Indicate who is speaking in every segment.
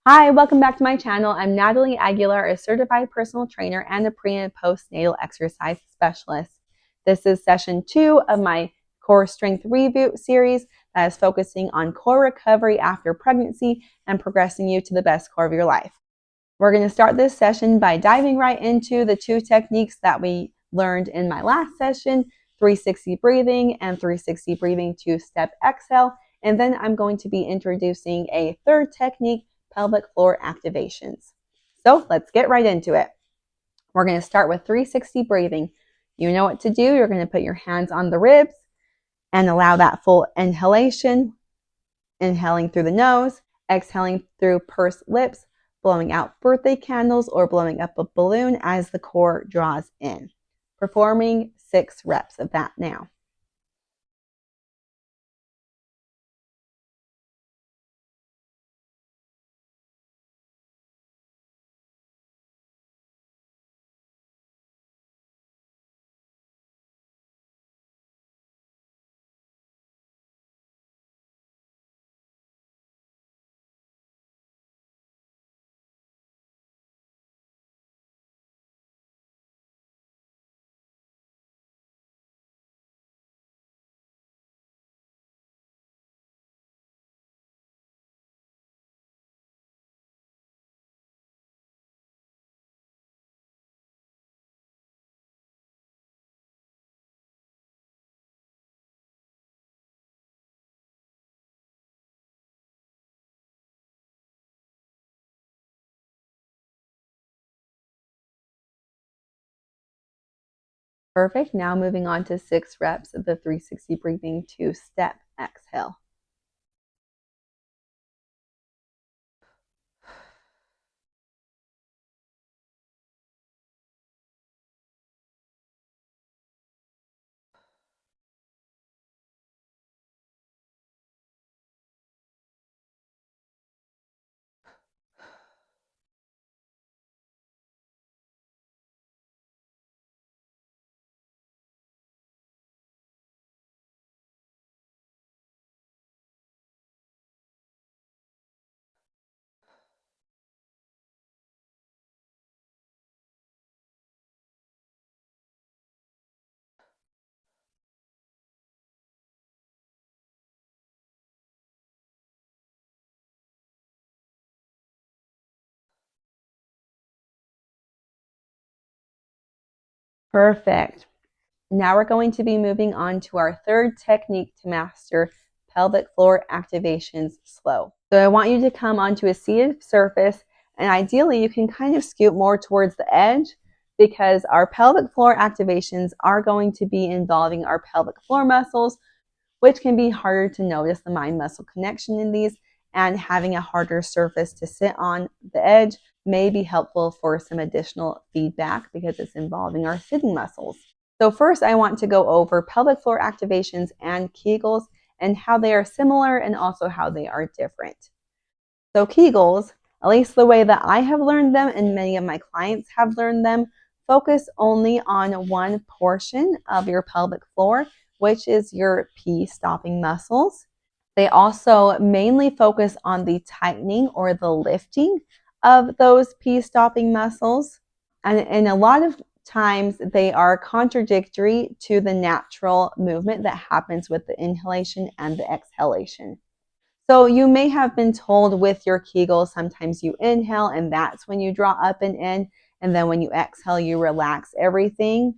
Speaker 1: Hi, welcome back to my channel. I'm Natalie Aguilar, a certified personal trainer and a pre- and postnatal exercise specialist. This is session 2 of my Core Strength Reboot series that is focusing on core recovery after pregnancy and progressing you to the best core of your life. We're going to start this session by diving right into the 2 techniques that we learned in my last session, 360 breathing and 360 breathing 2-step exhale. And then I'm going to be introducing a 3rd technique, pelvic floor activations. So let's get right into it. We're going to start with 360 breathing. You know what to do. You're going to put your hands on the ribs and allow that full inhalation, inhaling through the nose, exhaling through pursed lips, blowing out birthday candles or blowing up a balloon as the core draws in. Performing 6 reps of that now. Perfect. Now moving on to 6 reps of the 360 breathing 2-step exhale. Perfect. Now we're going to be moving on to our 3rd technique to master pelvic floor activations slow. So I want you to come onto a seated surface, and ideally you can kind of scoot more towards the edge because our pelvic floor activations are going to be involving our pelvic floor muscles, which can be harder to notice the mind muscle connection in these, and having a harder surface to sit on the edge may be helpful for some additional feedback because it's involving our sitting muscles. So first I want to go over pelvic floor activations and Kegals and how they are similar and also how they are different. So Kegals, at least the way that I have learned them and many of my clients have learned them, focus only on one portion of your pelvic floor, which is your pee stopping muscles. They also mainly focus on the tightening or the lifting of those pee stopping muscles. And a lot of times they are contradictory to the natural movement that happens with the inhalation and the exhalation. So you may have been told with your Kegels, sometimes you inhale and that's when you draw up and in, and then when you exhale, you relax everything.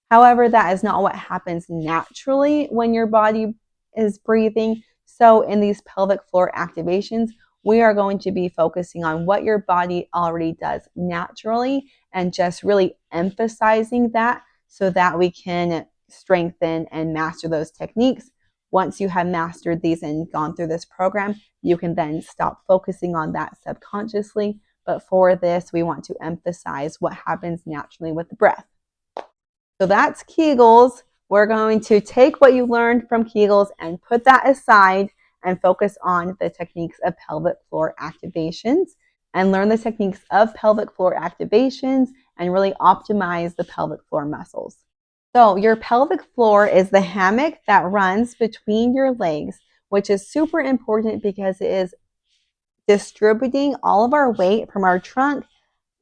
Speaker 1: However, that is not what happens naturally when your body is breathing. So in these pelvic floor activations, we are going to be focusing on what your body already does naturally and just really emphasizing that so that we can strengthen and master those techniques. Once you have mastered these and gone through this program, you can then stop focusing on that subconsciously. But for this, we want to emphasize what happens naturally with the breath. So that's Kegels. We're going to take what you learned from Kegels and put that aside and focus on the techniques of pelvic floor activations and learn the techniques of pelvic floor activations and really optimize the pelvic floor muscles. So your pelvic floor is the hammock that runs between your legs, which is super important because it is distributing all of our weight from our trunk,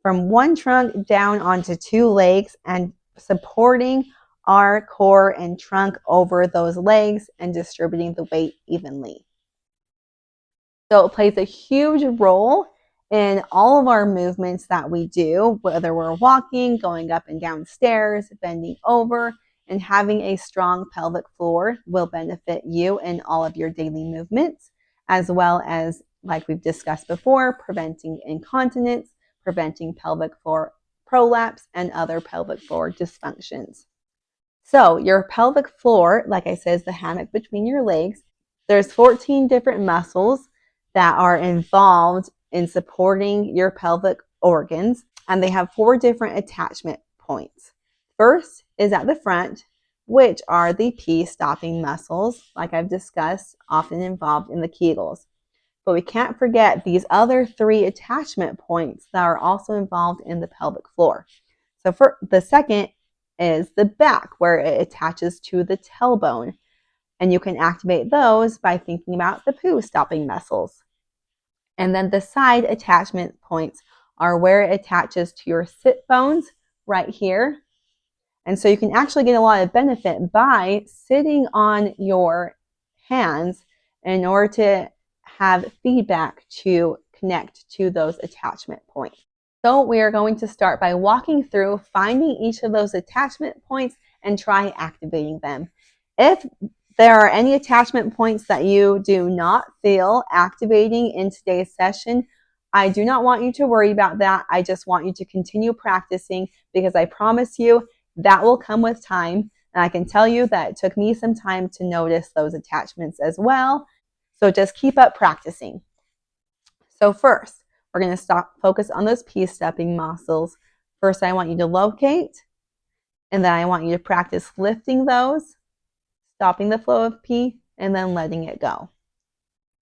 Speaker 1: from one trunk down onto two legs, and supporting our core and trunk over those legs and distributing the weight evenly. So it plays a huge role in all of our movements that we do, whether we're walking, going up and down stairs, bending over, and having a strong pelvic floor will benefit you in all of your daily movements, as well as, like we've discussed before, preventing incontinence, preventing pelvic floor prolapse, and other pelvic floor dysfunctions. So your pelvic floor, like I said, is the hammock between your legs. There's 14 different muscles that are involved in supporting your pelvic organs, and they have 4 different attachment points. First is at the front, which are the pee-stopping muscles, like I've discussed, often involved in the Kegals. But we can't forget these other 3 attachment points that are also involved in the pelvic floor. So for the second is the back, where it attaches to the tailbone. And you can activate those by thinking about the poo-stopping muscles. And then the side attachment points are where it attaches to your sit bones right here. And so you can actually get a lot of benefit by sitting on your hands in order to have feedback to connect to those attachment points. So we are going to start by walking through, finding each of those attachment points and try activating them. If there are any attachment points that you do not feel activating in today's session, I do not want you to worry about that. I just want you to continue practicing, because I promise you that will come with time. And I can tell you that it took me some time to notice those attachments as well. So just keep up practicing. So first, we're going to focus on those pee-stepping muscles. First, I want you to locate, and then I want you to practice lifting those, stopping the flow of pee, and then letting it go.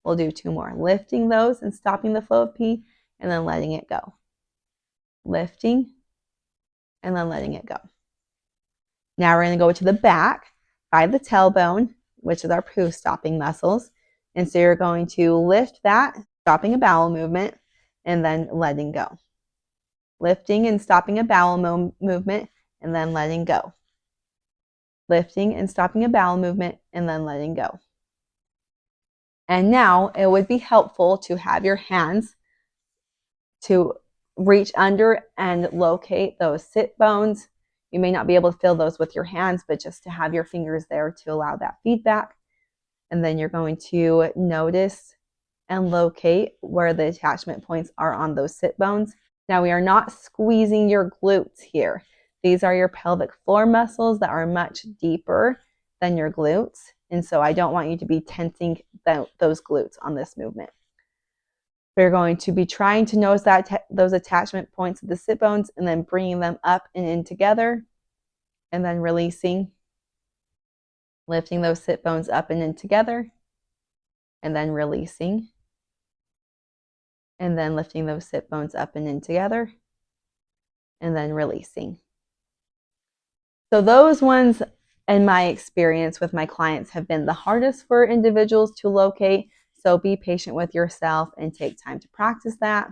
Speaker 1: We'll do 2 more. Lifting those and stopping the flow of pee, and then letting it go. Lifting, and then letting it go. Now we're going to go to the back by the tailbone, which is our poo-stopping muscles. And so you're going to lift that, stopping a bowel movement, and then letting go. Lifting and stopping a bowel movement, and then letting go. Lifting and stopping a bowel movement, and then letting go. And now it would be helpful to have your hands to reach under and locate those sit bones. You may not be able to feel those with your hands, but just to have your fingers there to allow that feedback. And then you're going to notice and locate where the attachment points are on those sit bones. Now we are not squeezing your glutes here. These are your pelvic floor muscles that are much deeper than your glutes. And so I don't want you to be tensing those glutes on this movement. We're going to be trying to notice those attachment points of the sit bones, and then bringing them up and in together, and then releasing, lifting those sit bones up and in together, and then releasing, and then lifting those sit bones up and in together, and then releasing. So those ones, in my experience with my clients, have been the hardest for individuals to locate. So be patient with yourself and take time to practice that.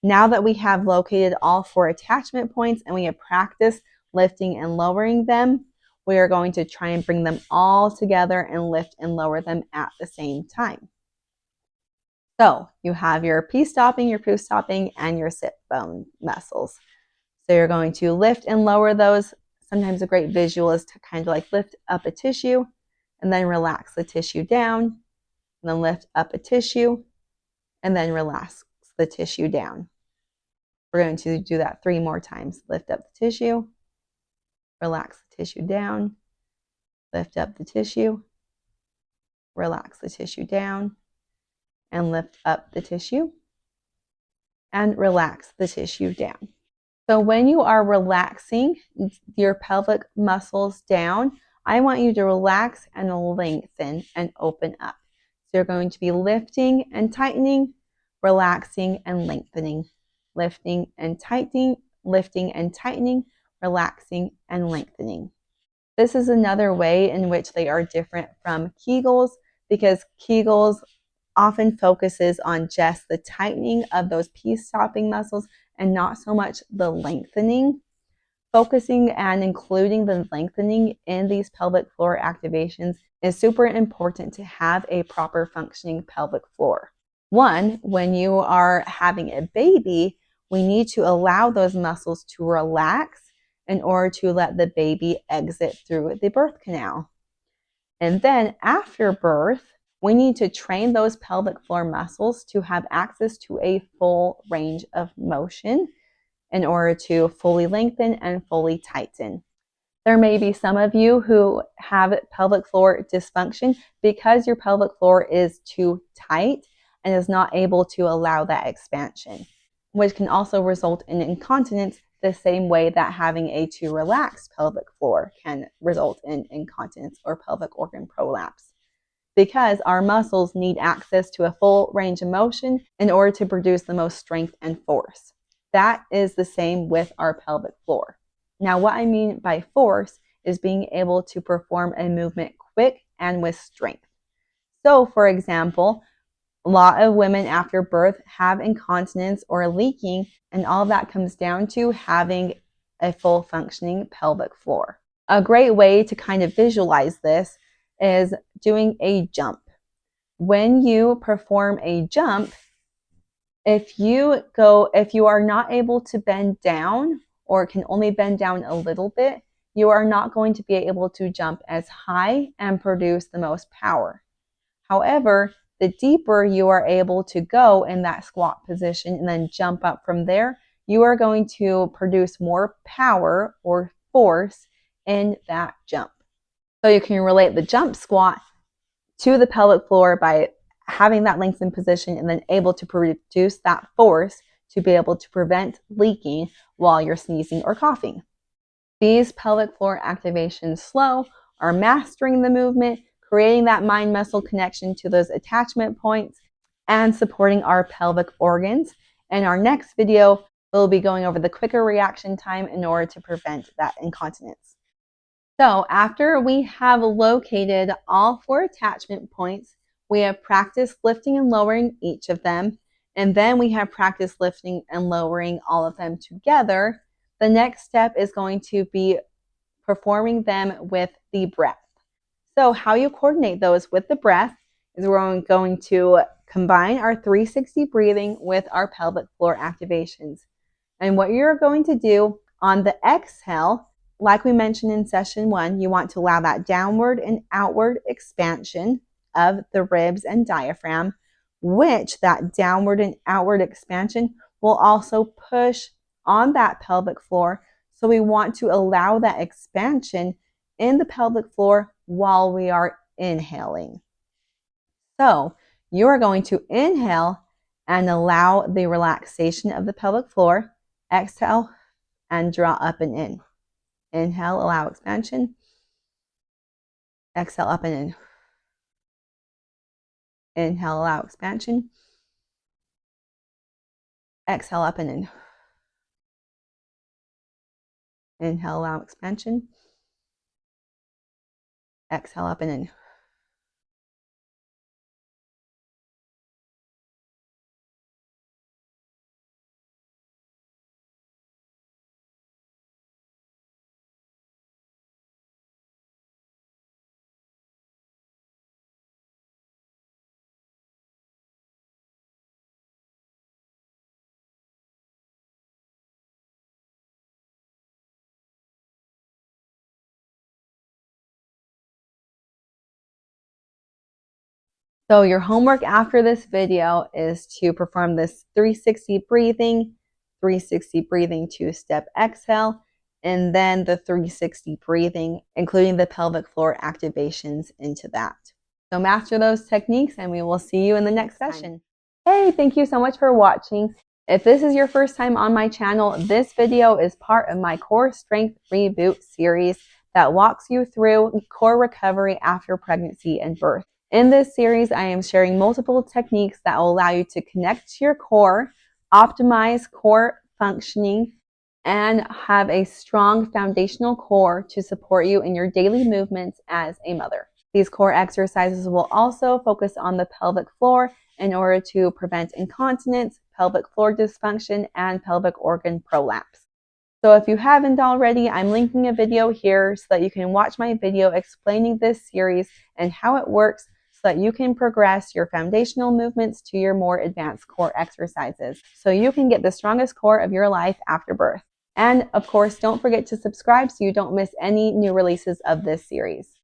Speaker 1: Now that we have located all 4 attachment points and we have practiced lifting and lowering them, we are going to try and bring them all together and lift and lower them at the same time. So you have your pee-stopping, your poo-stopping, and your sit bone muscles. So you're going to lift and lower those. Sometimes a great visual is to kind of like lift up a tissue and then relax the tissue down, and then lift up a tissue and then relax the tissue down. We're going to do that 3 more times. Lift up the tissue, relax the tissue down, lift up the tissue, relax the tissue down, and lift up the tissue and relax the tissue down. So when you are relaxing your pelvic muscles down, I want you to relax and lengthen and open up. So you're going to be lifting and tightening, relaxing and lengthening, lifting and tightening, relaxing and lengthening. This is another way in which they are different from Kegals, because Kegals often focuses on just the tightening of those peace-stopping muscles and not so much the lengthening. Focusing and including the lengthening in these pelvic floor activations is super important to have a proper functioning pelvic floor. One, when you are having a baby, we need to allow those muscles to relax in order to let the baby exit through the birth canal. And then after birth, we need to train those pelvic floor muscles to have access to a full range of motion in order to fully lengthen and fully tighten. There may be some of you who have pelvic floor dysfunction because your pelvic floor is too tight and is not able to allow that expansion, which can also result in incontinence the same way that having a too relaxed pelvic floor can result in incontinence or pelvic organ prolapse, because our muscles need access to a full range of motion in order to produce the most strength and force. That is the same with our pelvic floor. Now, what I mean by force is being able to perform a movement quick and with strength. So, for example, a lot of women after birth have incontinence or leaking, and all of that comes down to having a full functioning pelvic floor. A great way to kind of visualize this is doing a jump. When you perform a jump, if you are not able to bend down or can only bend down a little bit, you are not going to be able to jump as high and produce the most power. However, the deeper you are able to go in that squat position and then jump up from there, you are going to produce more power or force in that jump. So you can relate the jump squat to the pelvic floor by having that lengthened position and then able to produce that force to be able to prevent leaking while you're sneezing or coughing. These pelvic floor activations slow are mastering the movement, creating that mind-muscle connection to those attachment points, and supporting our pelvic organs. In our next video, we'll be going over the quicker reaction time in order to prevent that incontinence. So after we have located all 4 attachment points, we have practiced lifting and lowering each of them, and then we have practiced lifting and lowering all of them together. The next step is going to be performing them with the breath. So how you coordinate those with the breath is we're going to combine our 360 breathing with our pelvic floor activations. And what you're going to do on the exhale, like we mentioned in session 1, you want to allow that downward and outward expansion of the ribs and diaphragm, which that downward and outward expansion will also push on that pelvic floor. So we want to allow that expansion in the pelvic floor while we are inhaling. So you are going to inhale and allow the relaxation of the pelvic floor. Exhale and draw up and in. Inhale, allow expansion. Exhale, up and in. Inhale, allow expansion. Exhale, up and in. Inhale, allow expansion. Exhale, up and in. So your homework after this video is to perform this 360 breathing 2-step exhale, and then the 360 breathing, including the pelvic floor activations into that. So master those techniques and we will see you in the next session. Hey, thank you so much for watching. If this is your first time on my channel, this video is part of my Core Strength Reboot series that walks you through core recovery after pregnancy and birth. In this series, I am sharing multiple techniques that will allow you to connect to your core, optimize core functioning, and have a strong foundational core to support you in your daily movements as a mother. These core exercises will also focus on the pelvic floor in order to prevent incontinence, pelvic floor dysfunction, and pelvic organ prolapse. So if you haven't already, I'm linking a video here so that you can watch my video explaining this series and how it works so that you can progress your foundational movements to your more advanced core exercises so you can get the strongest core of your life after birth. And of course, don't forget to subscribe so you don't miss any new releases of this series.